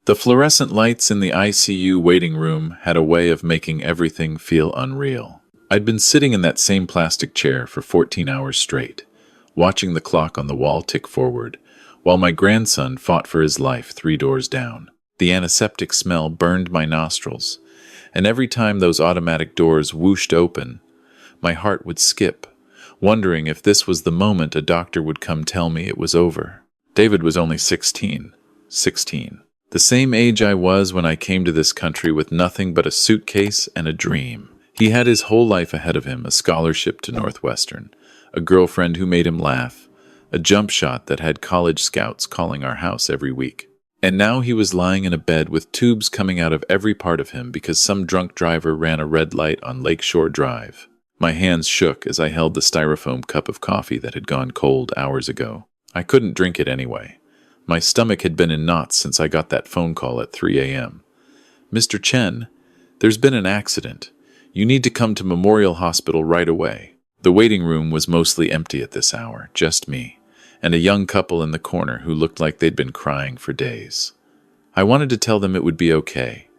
The fluorescent lights in the ICU waiting room had a way of making everything feel unreal. I'd been sitting in that same plastic chair for 14 hours straight, watching the clock on the wall tick forward, while my grandson fought for his life 3 doors down. The antiseptic smell burned my nostrils, and every time those automatic doors whooshed open, my heart would skip, wondering if this was the moment a doctor would come tell me it was over. David was only 16. 16. The same age I was when I came to this country with nothing but a suitcase and a dream. He had his whole life ahead of him, a scholarship to Northwestern, a girlfriend who made him laugh, a jump shot that had college scouts calling our house every week. And now he was lying in a bed with tubes coming out of every part of him because some drunk driver ran a red light on Lakeshore Drive. My hands shook as I held the styrofoam cup of coffee that had gone cold hours ago. I couldn't drink it anyway. My stomach had been in knots since I got that phone call at 3 a.m. "Mr. Chen, there's been an accident. You need to come to Memorial Hospital right away." The waiting room was mostly empty at this hour, just me, and a young couple in the corner who looked like they'd been crying for days. I wanted to tell them it would be okay,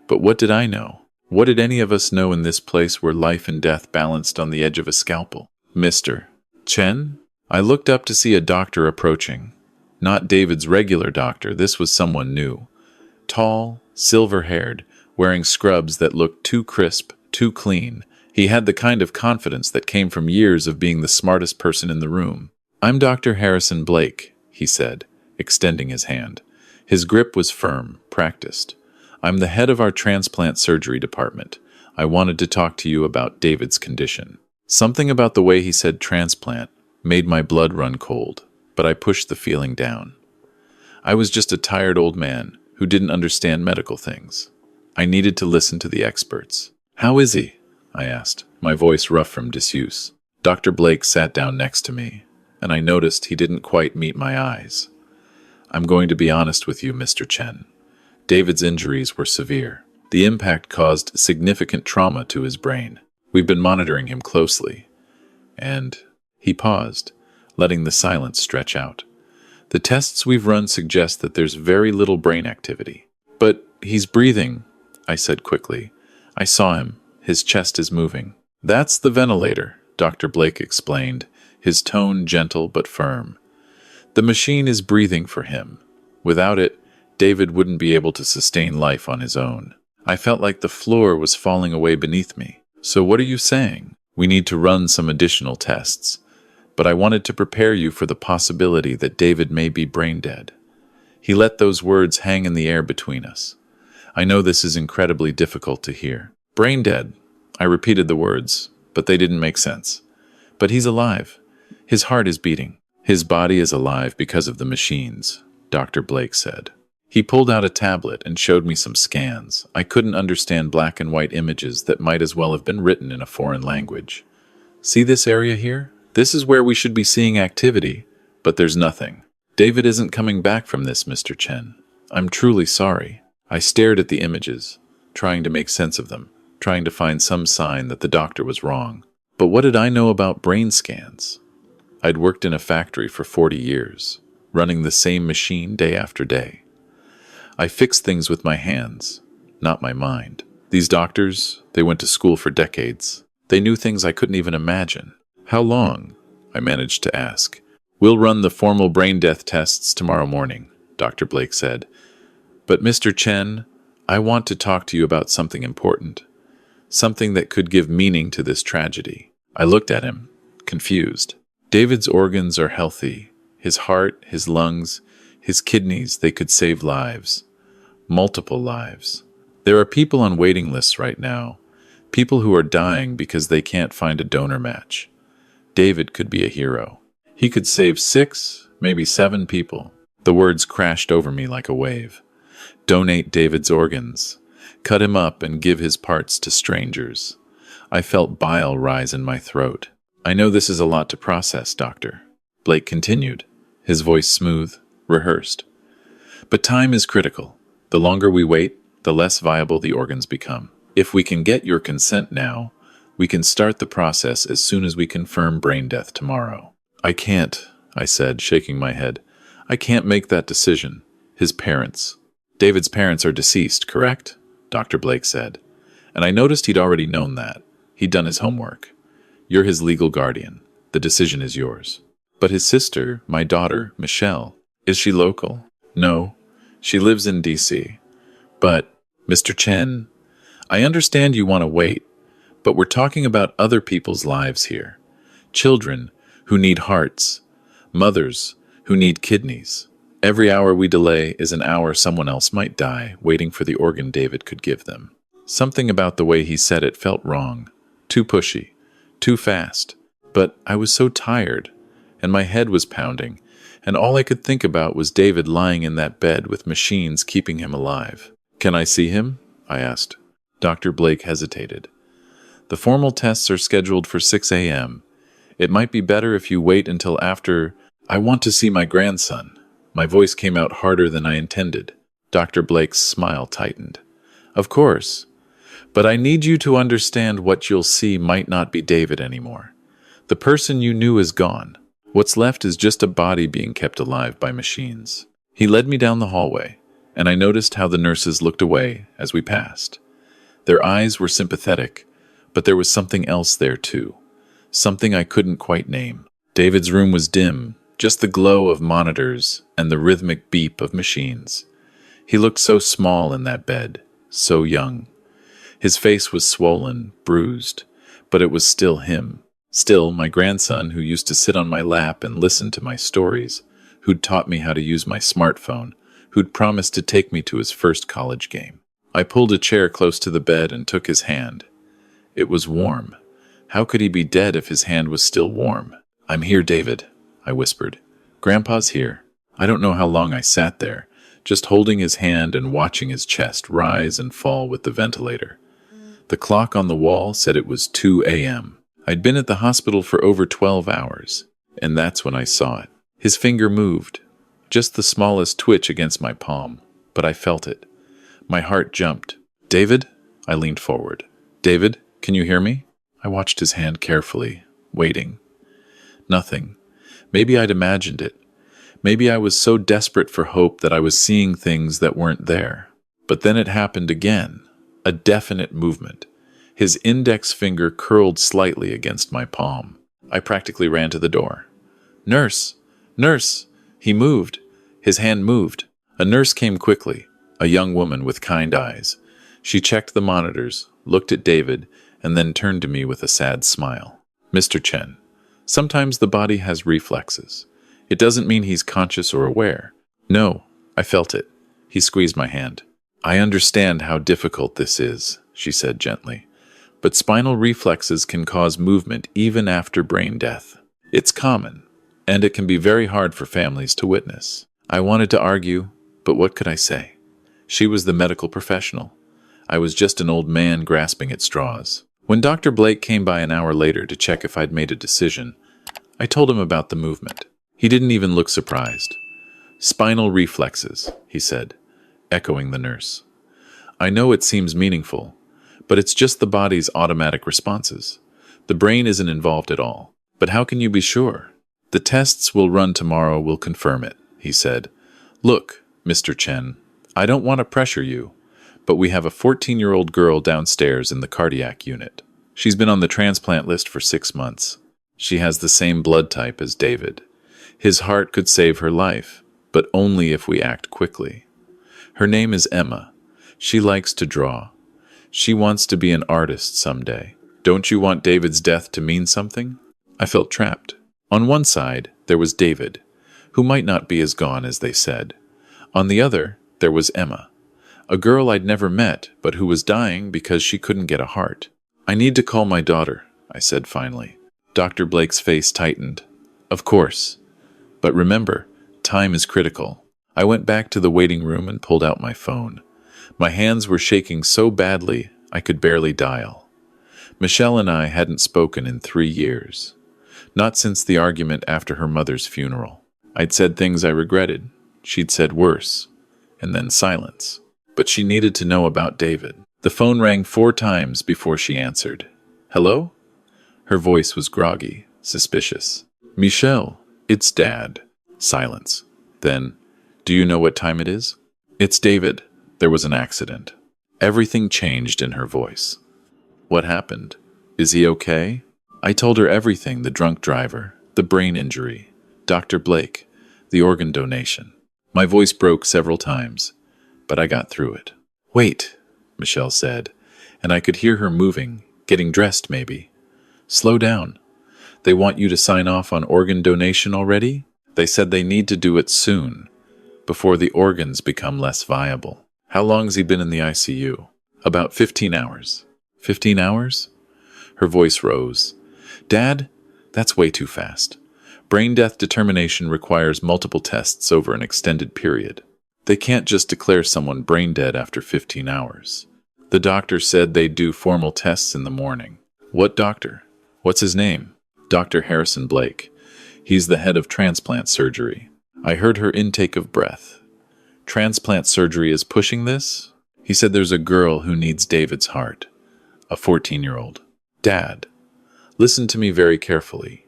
but what did I know? What did any of us know in this place where life and death balanced on the edge of a scalpel? "Mr. Chen?" I looked up to see a doctor approaching. Not David's regular doctor, this was someone new. Tall, silver-haired, wearing scrubs that looked too crisp, too clean. He had the kind of confidence that came from years of being the smartest person in the room. "I'm Dr. Harrison Blake," he said, extending his hand. His grip was firm, practiced. "I'm the head of our transplant surgery department. I wanted to talk to you about David's condition." Something about the way he said transplant made my blood run cold, but I pushed the feeling down. I was just a tired old man who didn't understand medical things. I needed to listen to the experts. "How is he?" I asked, my voice rough from disuse. Dr. Blake sat down next to me, and I noticed he didn't quite meet my eyes. "I'm going to be honest with you, Mr. Chen. David's injuries were severe. The impact caused significant trauma to his brain. We've been monitoring him closely." And he paused, letting the silence stretch out. "The tests we've run suggest that there's very little brain activity." "But he's breathing," I said quickly. "I saw him. His chest is moving." "That's the ventilator," Dr. Blake explained, his tone gentle but firm. "The machine is breathing for him. Without it, David wouldn't be able to sustain life on his own." I felt like the floor was falling away beneath me. "So what are you saying?" "We need to run some additional tests. But I wanted to prepare you for the possibility that David may be brain dead." He let those words hang in the air between us. I know this is incredibly difficult to hear. "Brain dead." I repeated the words, but they didn't make sense. "But he's alive. His heart is beating." "His body is alive because of the machines," Dr. Blake said. He pulled out a tablet and showed me some scans. I couldn't understand black and white images that might as well have been written in a foreign language. "See this area here? This is where we should be seeing activity, but there's nothing. David isn't coming back from this, Mr. Chen. I'm truly sorry." I stared at the images, trying to make sense of them, trying to find some sign that the doctor was wrong. But what did I know about brain scans? I'd worked in a factory for 40 years, running the same machine day after day. I fixed things with my hands, not my mind. These doctors, they went to school for decades. They knew things I couldn't even imagine. "How long?" I managed to ask. "We'll run the formal brain death tests tomorrow morning," Dr. Blake said. "But Mr. Chen, I want to talk to you about something important. Something that could give meaning to this tragedy." I looked at him, confused. David's organs are healthy. His heart, his lungs, his kidneys, they could save lives. Multiple lives. There are people on waiting lists right now. People who are dying because they can't find a donor match. David could be a hero. He could save 6, maybe 7 people. The words crashed over me like a wave. Donate David's organs. Cut him up and give his parts to strangers. I felt bile rise in my throat. "I know this is a lot to process, Doctor," Blake continued, his voice smooth, rehearsed. "But time is critical. The longer we wait, the less viable the organs become. If we can get your consent now, we can start the process as soon as we confirm brain death tomorrow." "I can't," I said, shaking my head. "I can't make that decision. His parents. David's parents are deceased, correct? Dr. Blake said. And I noticed he'd already known that. He'd done his homework. You're his legal guardian. The decision is yours. But his sister, my daughter, Michelle, is she local? No. She lives in D.C. But, Mr. Chen, I understand you want to wait, but we're talking about other people's lives here. Children who need hearts. Mothers who need kidneys. Every hour we delay is an hour someone else might die waiting for the organ David could give them. Something about the way he said it felt wrong. Too pushy. Too fast. But I was so tired, and my head was pounding, and all I could think about was David lying in that bed with machines keeping him alive. Can I see him? I asked. Dr. Blake hesitated. The formal tests are scheduled for 6 a.m. It might be better if you wait until after. I want to see my grandson. My voice came out harder than I intended. Dr. Blake's smile tightened. Of course. But I need you to understand what you'll see might not be David anymore. The person you knew is gone. What's left is just a body being kept alive by machines. He led me down the hallway, and I noticed how the nurses looked away as we passed. Their eyes were sympathetic, but there was something else there too. Something I couldn't quite name. David's room was dim, just the glow of monitors and the rhythmic beep of machines. He looked so small in that bed, so young. His face was swollen, bruised, but it was still him. Still my grandson who used to sit on my lap and listen to my stories, who'd taught me how to use my smartphone, who'd promised to take me to his first college game. I pulled a chair close to the bed and took his hand. It was warm. How could he be dead if his hand was still warm? I'm here, David, I whispered. Grandpa's here. I don't know how long I sat there, just holding his hand and watching his chest rise and fall with the ventilator. The clock on the wall said it was 2 a.m. I'd been at the hospital for over 12 hours, and that's when I saw it. His finger moved, just the smallest twitch against my palm, but I felt it. My heart jumped. David? I leaned forward. David, can you hear me? I watched his hand carefully, waiting. Nothing. Maybe I'd imagined it. Maybe I was so desperate for hope that I was seeing things that weren't there. But then it happened again. A definite movement. His index finger curled slightly against my palm. I practically ran to the door. Nurse! Nurse! He moved. His hand moved. A nurse came quickly, a young woman with kind eyes. She checked the monitors, looked at David, and then turned to me with a sad smile. Mr. Chen, sometimes the body has reflexes. It doesn't mean he's conscious or aware. No, I felt it. He squeezed my hand. I understand how difficult this is, she said gently. But spinal reflexes can cause movement even after brain death. It's common, and it can be very hard for families to witness. I wanted to argue, but what could I say? She was the medical professional. I was just an old man grasping at straws. When Dr. Blake came by an hour later to check if I'd made a decision, I told him about the movement. He didn't even look surprised. Spinal reflexes, he said, echoing the nurse. I know it seems meaningful, but it's just the body's automatic responses. The brain isn't involved at all. But how can you be sure? The tests we'll run tomorrow will confirm it, he said. Look, Mr. Chen, I don't want to pressure you, but we have a 14-year-old girl downstairs in the cardiac unit. She's been on the transplant list for 6 months. She has the same blood type as David. His heart could save her life, but only if we act quickly. Her name is Emma. She likes to draw. She wants to be an artist someday. Don't you want David's death to mean something? I felt trapped. On one side, there was David, who might not be as gone as they said. On the other, there was Emma, a girl I'd never met, but who was dying because she couldn't get a heart. I need to call my daughter, I said finally. Dr. Blake's face tightened. Of course. But remember, time is critical. I went back to the waiting room and pulled out my phone. My hands were shaking so badly I could barely dial. Michelle and I hadn't spoken in 3 years. Not since the argument after her mother's funeral. I'd said things I regretted. She'd said worse. And then silence. But she needed to know about David. The phone rang 4 times before she answered. Hello? Her voice was groggy, suspicious. Michelle, it's Dad. Silence. Then, do you know what time it is? It's David. There was an accident. Everything changed in her voice. What happened? Is he okay? I told her everything, the drunk driver, the brain injury, Dr. Blake, the organ donation. My voice broke several times, but I got through it. Wait, Michelle said, and I could hear her moving, getting dressed maybe. Slow down. They want you to sign off on organ donation already? They said they need to do it soon, before the organs become less viable. How long's he been in the ICU? About 15 hours. 15 hours? Her voice rose. Dad, that's way too fast. Brain death determination requires multiple tests over an extended period. They can't just declare someone brain dead after 15 hours. The doctor said they'd do formal tests in the morning. What doctor? What's his name? Dr. Harrison Blake. He's the head of transplant surgery. I heard her intake of breath. Transplant surgery is pushing this? He said there's a girl who needs David's heart. A 14-year-old. Dad, listen to me very carefully.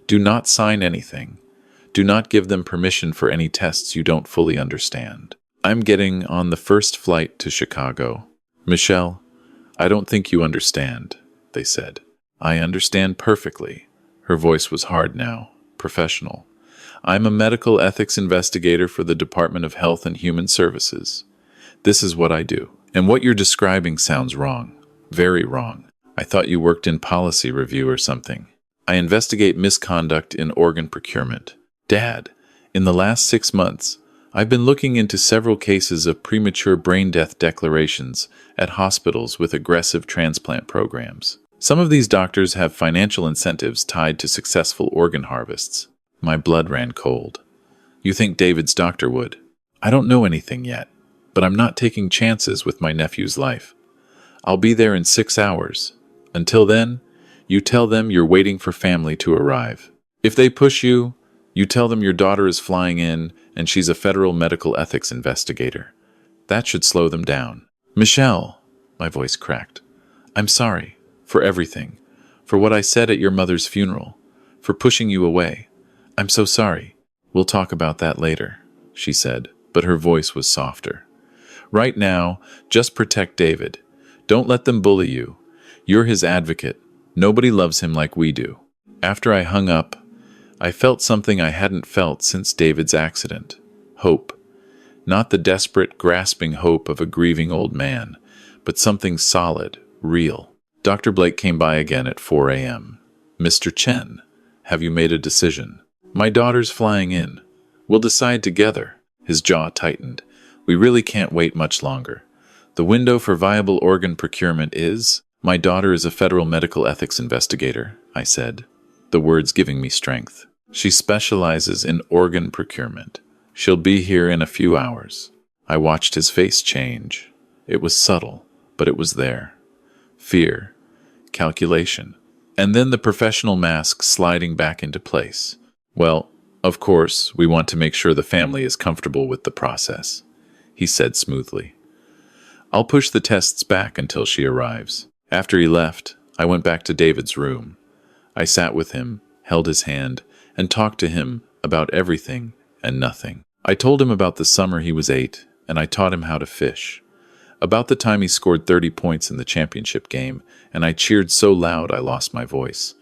Do not sign anything. Do not give them permission for any tests you don't fully understand. I'm getting on the first flight to Chicago. Michelle, I don't think you understand, they said. I understand perfectly. Her voice was hard now, professional. I'm a medical ethics investigator for the Department of Health and Human Services. This is what I do. And what you're describing sounds wrong. Very wrong. I thought you worked in policy review or something. I investigate misconduct in organ procurement. Dad, in the last 6 months, I've been looking into several cases of premature brain death declarations at hospitals with aggressive transplant programs. Some of these doctors have financial incentives tied to successful organ harvests. My blood ran cold. You think David's doctor would? I don't know anything yet, but I'm not taking chances with my nephew's life. I'll be there in 6 hours. Until then, you tell them you're waiting for family to arrive. If they push you, you tell them your daughter is flying in and she's a federal medical ethics investigator. That should slow them down. Michelle, my voice cracked. I'm sorry for everything, for what I said at your mother's funeral, for pushing you away. I'm so sorry. We'll talk about that later, she said, but her voice was softer. Right now, just protect David. Don't let them bully you. You're his advocate. Nobody loves him like we do. After I hung up, I felt something I hadn't felt since David's accident. Hope. Not the desperate, grasping hope of a grieving old man, but something solid, real. Dr. Blake came by again at 4 a.m. Mr. Chen, have you made a decision? My daughter's flying in. We'll decide together. His jaw tightened. We really can't wait much longer. The window for viable organ procurement is... My daughter is a federal medical ethics investigator, I said, the words giving me strength. She specializes in organ procurement. She'll be here in a few hours. I watched his face change. It was subtle, but it was there. Fear, calculation, and then the professional mask sliding back into place. Well, of course, we want to make sure the family is comfortable with the process, he said smoothly. I'll push the tests back until she arrives. After he left, I went back to David's room. I sat with him, held his hand, and talked to him about everything and nothing. I told him about the summer he was 8, and I taught him how to fish. About the time he scored 30 points in the championship game, and I cheered so loud I lost my voice.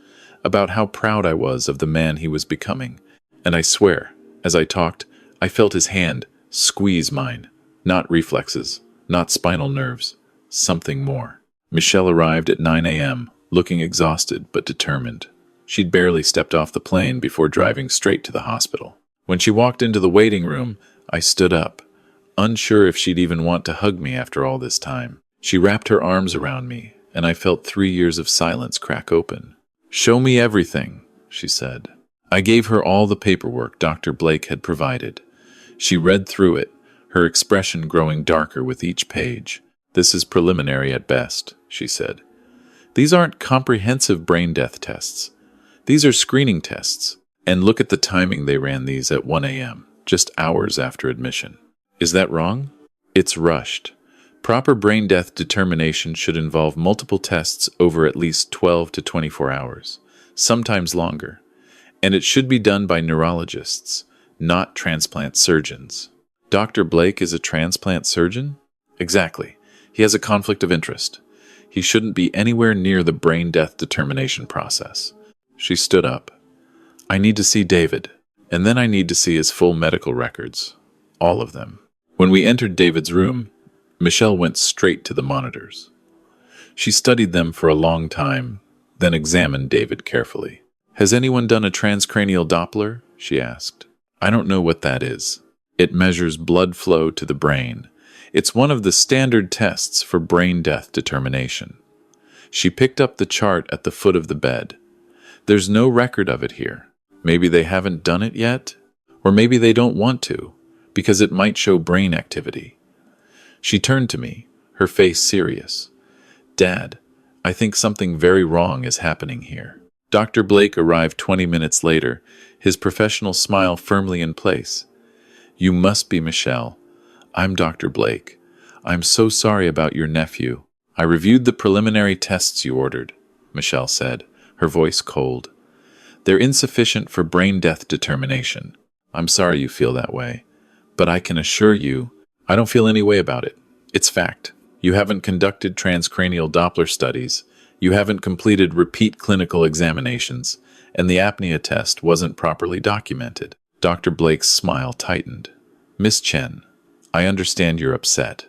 About how proud I was of the man he was becoming. And I swear, as I talked, I felt his hand squeeze mine. Not reflexes, not spinal nerves, something more. Michelle arrived at 9 a.m., looking exhausted but determined. She'd barely stepped off the plane before driving straight to the hospital. When she walked into the waiting room, I stood up, unsure if she'd even want to hug me after all this time. She wrapped her arms around me, and I felt 3 years of silence crack open. Show me everything, she said. I gave her all the paperwork Dr. Blake had provided. She read through it, her expression growing darker with each page. This is preliminary at best, she said. These aren't comprehensive brain death tests. These are screening tests. And look at the timing they ran these at 1 a.m., just hours after admission. Is that wrong? It's rushed. Proper brain death determination should involve multiple tests over at least 12 to 24 hours, sometimes longer. And it should be done by neurologists, not transplant surgeons. Dr. Blake is a transplant surgeon? Exactly. He has a conflict of interest. He shouldn't be anywhere near the brain death determination process. She stood up. I need to see David, and then I need to see his full medical records. All of them. When we entered David's room, Michelle went straight to the monitors. She studied them for a long time, then examined David carefully. Has anyone done a transcranial Doppler? She asked. I don't know what that is. It measures blood flow to the brain. It's one of the standard tests for brain death determination. She picked up the chart at the foot of the bed. There's no record of it here. Maybe they haven't done it yet, or maybe they don't want to, because it might show brain activity. She turned to me, her face serious. Dad, I think something very wrong is happening here. Dr. Blake arrived 20 minutes later, his professional smile firmly in place. You must be Michelle. I'm Dr. Blake. I'm so sorry about your nephew. I reviewed the preliminary tests you ordered, Michelle said, her voice cold. They're insufficient for brain death determination. I'm sorry you feel that way, but I can assure you, I don't feel any way about it. It's fact. You haven't conducted transcranial Doppler studies, you haven't completed repeat clinical examinations, and the apnea test wasn't properly documented. Dr. Blake's smile tightened. Miss Chen, I understand you're upset,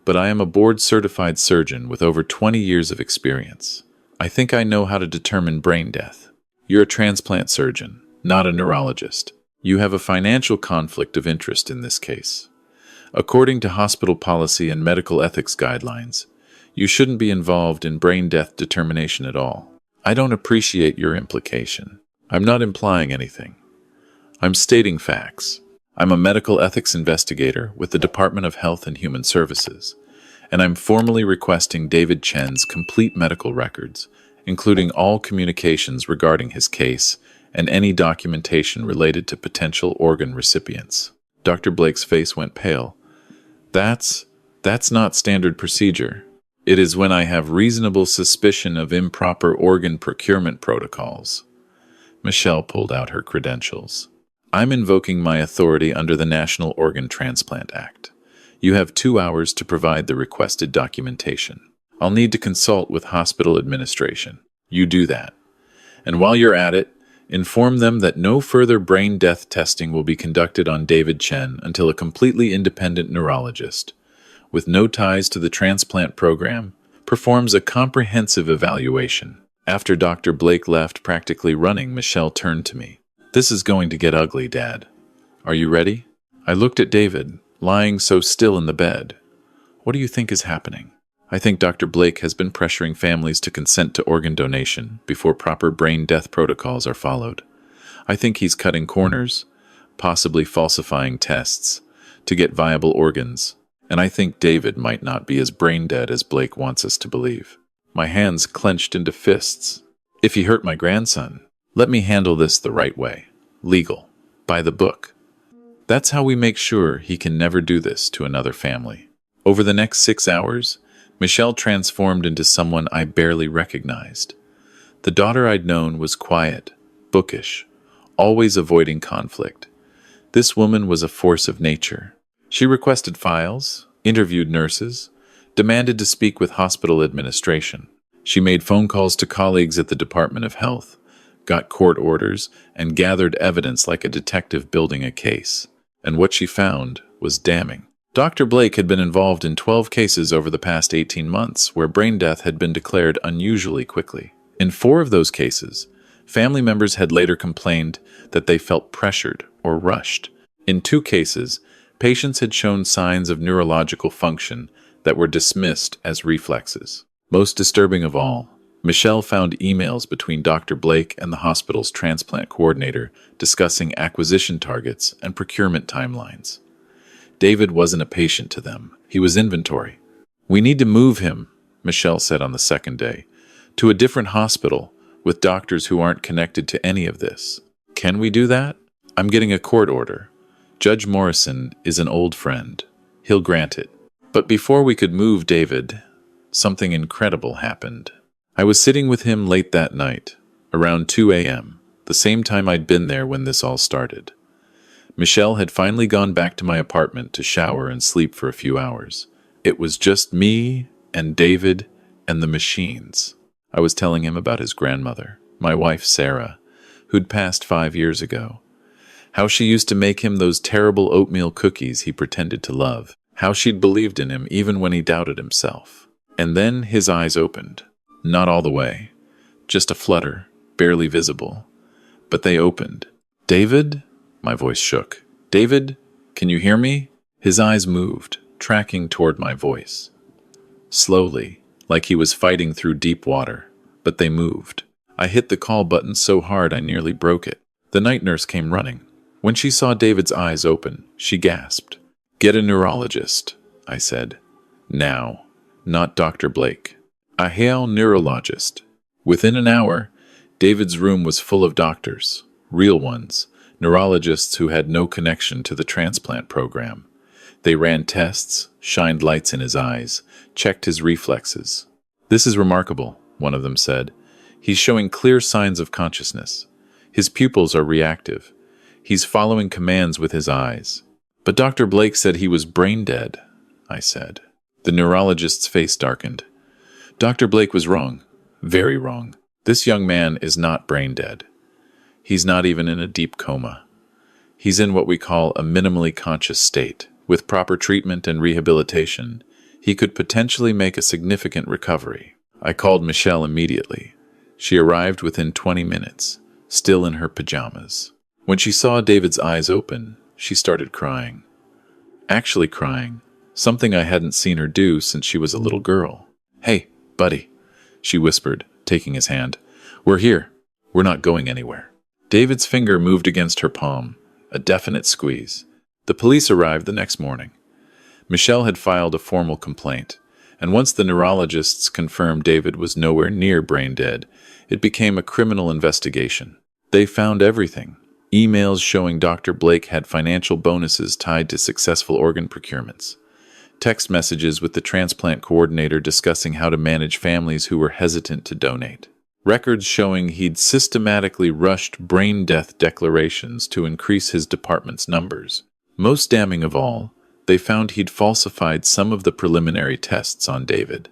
but I am a board-certified surgeon with over 20 years of experience. I think I know how to determine brain death. You're a transplant surgeon, not a neurologist. You have a financial conflict of interest in this case. According to hospital policy and medical ethics guidelines, you shouldn't be involved in brain death determination at all. I don't appreciate your implication. I'm not implying anything. I'm stating facts. I'm a medical ethics investigator with the Department of Health and Human Services, and I'm formally requesting David Chen's complete medical records, including all communications regarding his case and any documentation related to potential organ recipients. Dr. Blake's face went pale. That's not standard procedure. It is when I have reasonable suspicion of improper organ procurement protocols. Michelle pulled out her credentials. I'm invoking my authority under the National Organ Transplant Act. You have 2 hours to provide the requested documentation. I'll need to consult with hospital administration. You do that. And while you're at it, inform them that no further brain death testing will be conducted on David Chen until a completely independent neurologist, with no ties to the transplant program, performs a comprehensive evaluation. After Dr. Blake left, practically running, Michelle turned to me. This is going to get ugly, Dad. Are you ready? I looked at David, lying so still in the bed. What do you think is happening? I think Dr. Blake has been pressuring families to consent to organ donation before proper brain death protocols are followed. I think he's cutting corners, possibly falsifying tests, to get viable organs. And I think David might not be as brain dead as Blake wants us to believe. My hands clenched into fists. If he hurt my grandson, let me handle this the right way. Legal. By the book. That's how we make sure he can never do this to another family. Over the next 6 hours, Michelle transformed into someone I barely recognized. The daughter I'd known was quiet, bookish, always avoiding conflict. This woman was a force of nature. She requested files, interviewed nurses, demanded to speak with hospital administration. She made phone calls to colleagues at the Department of Health, got court orders, and gathered evidence like a detective building a case. And what she found was damning. Dr. Blake had been involved in 12 cases over the past 18 months where brain death had been declared unusually quickly. In 4 of those cases, family members had later complained that they felt pressured or rushed. In 2 cases, patients had shown signs of neurological function that were dismissed as reflexes. Most disturbing of all, Michelle found emails between Dr. Blake and the hospital's transplant coordinator discussing acquisition targets and procurement timelines. David wasn't a patient to them. He was inventory. We need to move him, Michelle said on the second day, to a different hospital with doctors who aren't connected to any of this. Can we do that? I'm getting a court order. Judge Morrison is an old friend. He'll grant it. But before we could move David, something incredible happened. I was sitting with him late that night, around 2 a.m., the same time I'd been there when this all started. Michelle had finally gone back to my apartment to shower and sleep for a few hours. It was just me and David and the machines. I was telling him about his grandmother, my wife Sarah, who'd passed 5 years ago. How she used to make him those terrible oatmeal cookies he pretended to love. How she'd believed in him even when he doubted himself. And then his eyes opened. Not all the way. Just a flutter, barely visible. But they opened. "David?" My voice shook. "David, can you hear me?" His eyes moved, tracking toward my voice. Slowly, like he was fighting through deep water. But they moved. I hit the call button so hard I nearly broke it. The night nurse came running. When she saw David's eyes open, she gasped. "Get a neurologist," I said. "Now, not Dr. Blake. A Hale neurologist." Within an hour, David's room was full of doctors, real ones, neurologists who had no connection to the transplant program. They ran tests, shined lights in his eyes, checked his reflexes. "This is remarkable," one of them said. "He's showing clear signs of consciousness. His pupils are reactive. He's following commands with his eyes." "But Dr. Blake said he was brain dead," I said. The neurologist's face darkened. "Dr. Blake was wrong. Very wrong. This young man is not brain dead. He's not even in a deep coma. He's in what we call a minimally conscious state. With proper treatment and rehabilitation, he could potentially make a significant recovery." I called Michelle immediately. She arrived within 20 minutes, still in her pajamas. When she saw David's eyes open, she started crying. Actually crying, something I hadn't seen her do since she was a little girl. "Hey, buddy," she whispered, taking his hand. "We're here. We're not going anywhere." David's finger moved against her palm, a definite squeeze. The police arrived the next morning. Michelle had filed a formal complaint, and once the neurologists confirmed David was nowhere near brain dead, it became a criminal investigation. They found everything. Emails showing Dr. Blake had financial bonuses tied to successful organ procurements. Text messages with the transplant coordinator discussing how to manage families who were hesitant to donate. Records showing he'd systematically rushed brain death declarations to increase his department's numbers. Most damning of all, they found he'd falsified some of the preliminary tests on David.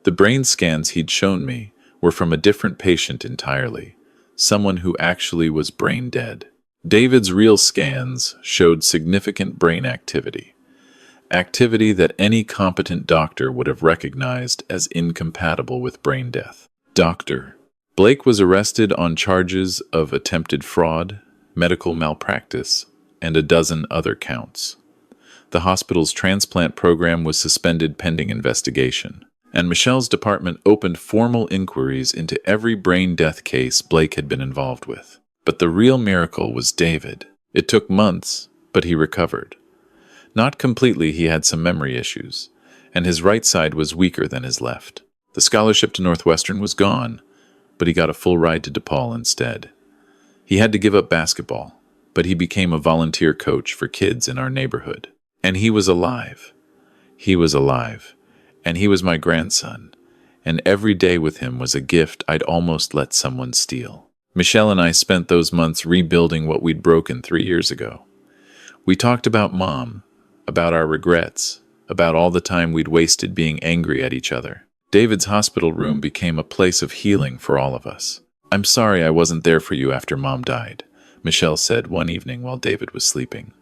The brain scans he'd shown me were from a different patient entirely, someone who actually was brain dead. David's real scans showed significant brain activity. Activity that any competent doctor would have recognized as incompatible with brain death. Dr. Blake was arrested on charges of attempted fraud, medical malpractice, and a dozen other counts. The hospital's transplant program was suspended pending investigation, and Michelle's department opened formal inquiries into every brain death case Blake had been involved with. But the real miracle was David. It took months, but he recovered. Not completely, he had some memory issues, and his right side was weaker than his left. The scholarship to Northwestern was gone, but he got a full ride to DePaul instead. He had to give up basketball, but he became a volunteer coach for kids in our neighborhood. And he was alive. He was alive, and he was my grandson, and every day with him was a gift I'd almost let someone steal. Michelle and I spent those months rebuilding what we'd broken 3 years ago. We talked about Mom, about our regrets, about all the time we'd wasted being angry at each other. David's hospital room became a place of healing for all of us. "I'm sorry I wasn't there for you after Mom died," Michelle said one evening while David was sleeping.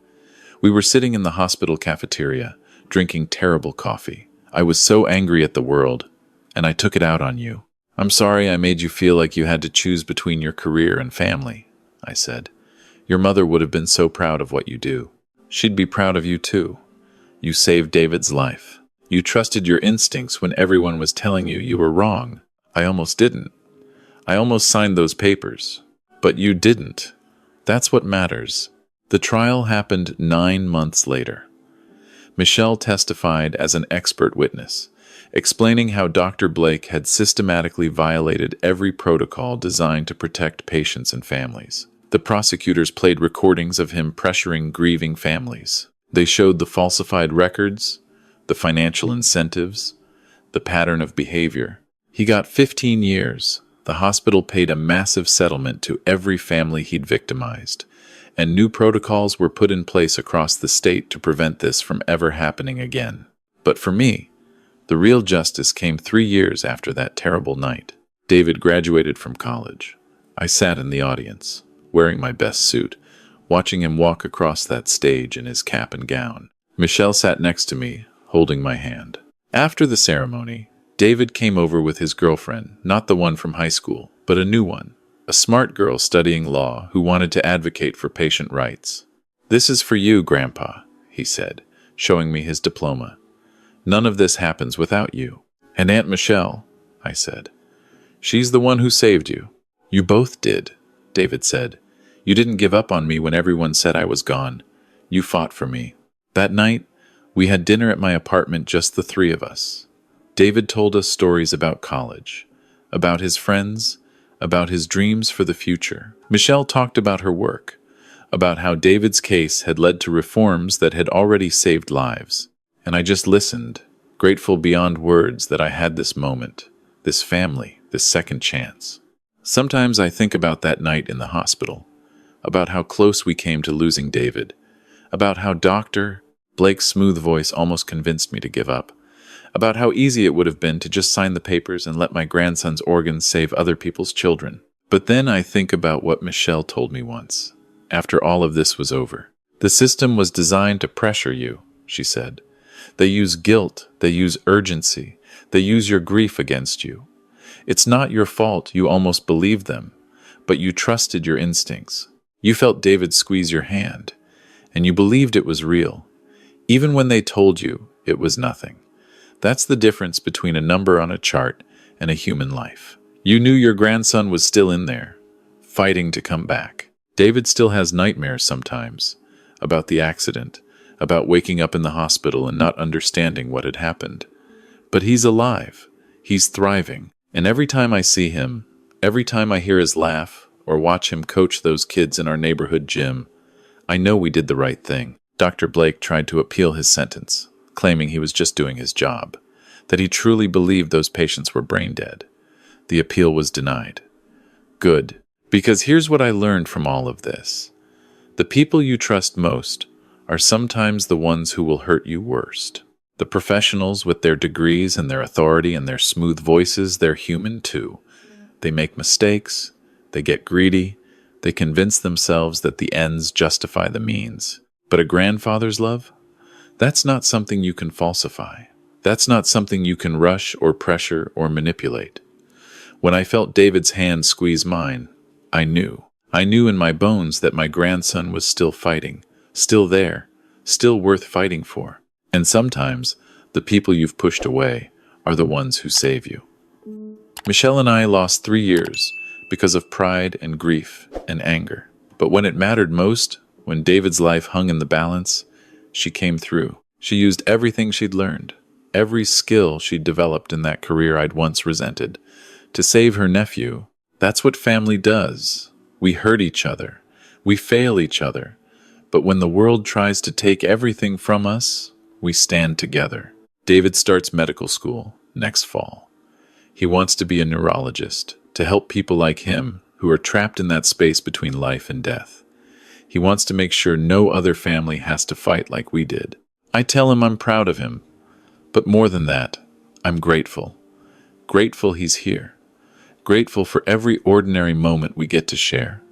"We were sitting in the hospital cafeteria, drinking terrible coffee. I was so angry at the world, and I took it out on you. I'm sorry I made you feel like you had to choose between your career and family," I said. "Your mother would have been so proud of what you do. She'd be proud of you too. You saved David's life. You trusted your instincts when everyone was telling you you were wrong. I almost didn't. I almost signed those papers. But you didn't. That's what matters." The trial happened 9 months later. Michelle testified as an expert witness, explaining how Dr. Blake had systematically violated every protocol designed to protect patients and families. The prosecutors played recordings of him pressuring grieving families. They showed the falsified records, the financial incentives, the pattern of behavior. He got 15 years. The hospital paid a massive settlement to every family he'd victimized, and new protocols were put in place across the state to prevent this from ever happening again. But for me, the real justice came 3 years after that terrible night. David graduated from college. I sat in the audience, wearing my best suit, watching him walk across that stage in his cap and gown. Michelle sat next to me, holding my hand. After the ceremony, David came over with his girlfriend, not the one from high school, but a new one, a smart girl studying law who wanted to advocate for patient rights. "This is for you, Grandpa," he said, showing me his diploma. "None of this happens without you." "And Aunt Michelle," I said. "She's the one who saved you." "You both did," David said. "You didn't give up on me when everyone said I was gone. You fought for me." That night, we had dinner at my apartment, just the three of us. David told us stories about college, about his friends, about his dreams for the future. Michelle talked about her work, about how David's case had led to reforms that had already saved lives. And I just listened, grateful beyond words that I had this moment, this family, this second chance. Sometimes I think about that night in the hospital, about how close we came to losing David, about how Dr. Blake's smooth voice almost convinced me to give up, about how easy it would have been to just sign the papers and let my grandson's organs save other people's children. But then I think about what Michelle told me once, after all of this was over. "The system was designed to pressure you," she said. "They use guilt, they use urgency, they use your grief against you. It's not your fault you almost believed them, but you trusted your instincts. You felt David squeeze your hand, and you believed it was real, even when they told you it was nothing. That's the difference between a number on a chart and a human life. You knew your grandson was still in there, fighting to come back." David still has nightmares sometimes, about the accident, about waking up in the hospital and not understanding what had happened. But he's alive, he's thriving, and every time I see him, every time I hear his laugh or watch him coach those kids in our neighborhood gym, I know we did the right thing. Dr. Blake tried to appeal his sentence, claiming he was just doing his job, that he truly believed those patients were brain dead. The appeal was denied. Good, because here's what I learned from all of this. The people you trust most are sometimes the ones who will hurt you worst. The professionals with their degrees and their authority and their smooth voices, they're human too. They make mistakes, they get greedy, they convince themselves that the ends justify the means. But a grandfather's love? That's not something you can falsify. That's not something you can rush or pressure or manipulate. When I felt David's hand squeeze mine, I knew. I knew in my bones that my grandson was still fighting, still there, still worth fighting for. And sometimes, the people you've pushed away are the ones who save you. Michelle and I lost 3 years because of pride and grief and anger. But when it mattered most, when David's life hung in the balance, she came through. She used everything she'd learned, every skill she'd developed in that career I'd once resented, to save her nephew. That's what family does. We hurt each other. We fail each other. But when the world tries to take everything from us, we stand together. David starts medical school next fall. He wants to be a neurologist, to help people like him who are trapped in that space between life and death. He wants to make sure no other family has to fight like we did. I tell him I'm proud of him. But more than that, I'm grateful. Grateful he's here. Grateful for every ordinary moment we get to share.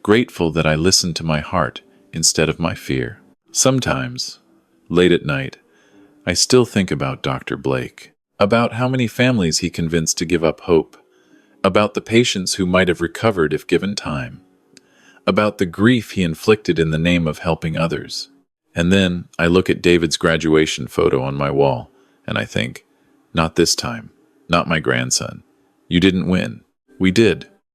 Grateful that I listen to my heart instead of my fear. Sometimes, late at night, I still think about Dr. Blake, about how many families he convinced to give up hope, about the patients who might have recovered if given time, about the grief he inflicted in the name of helping others. And then I look at David's graduation photo on my wall, and I think, not this time, not my grandson. You didn't win. We did.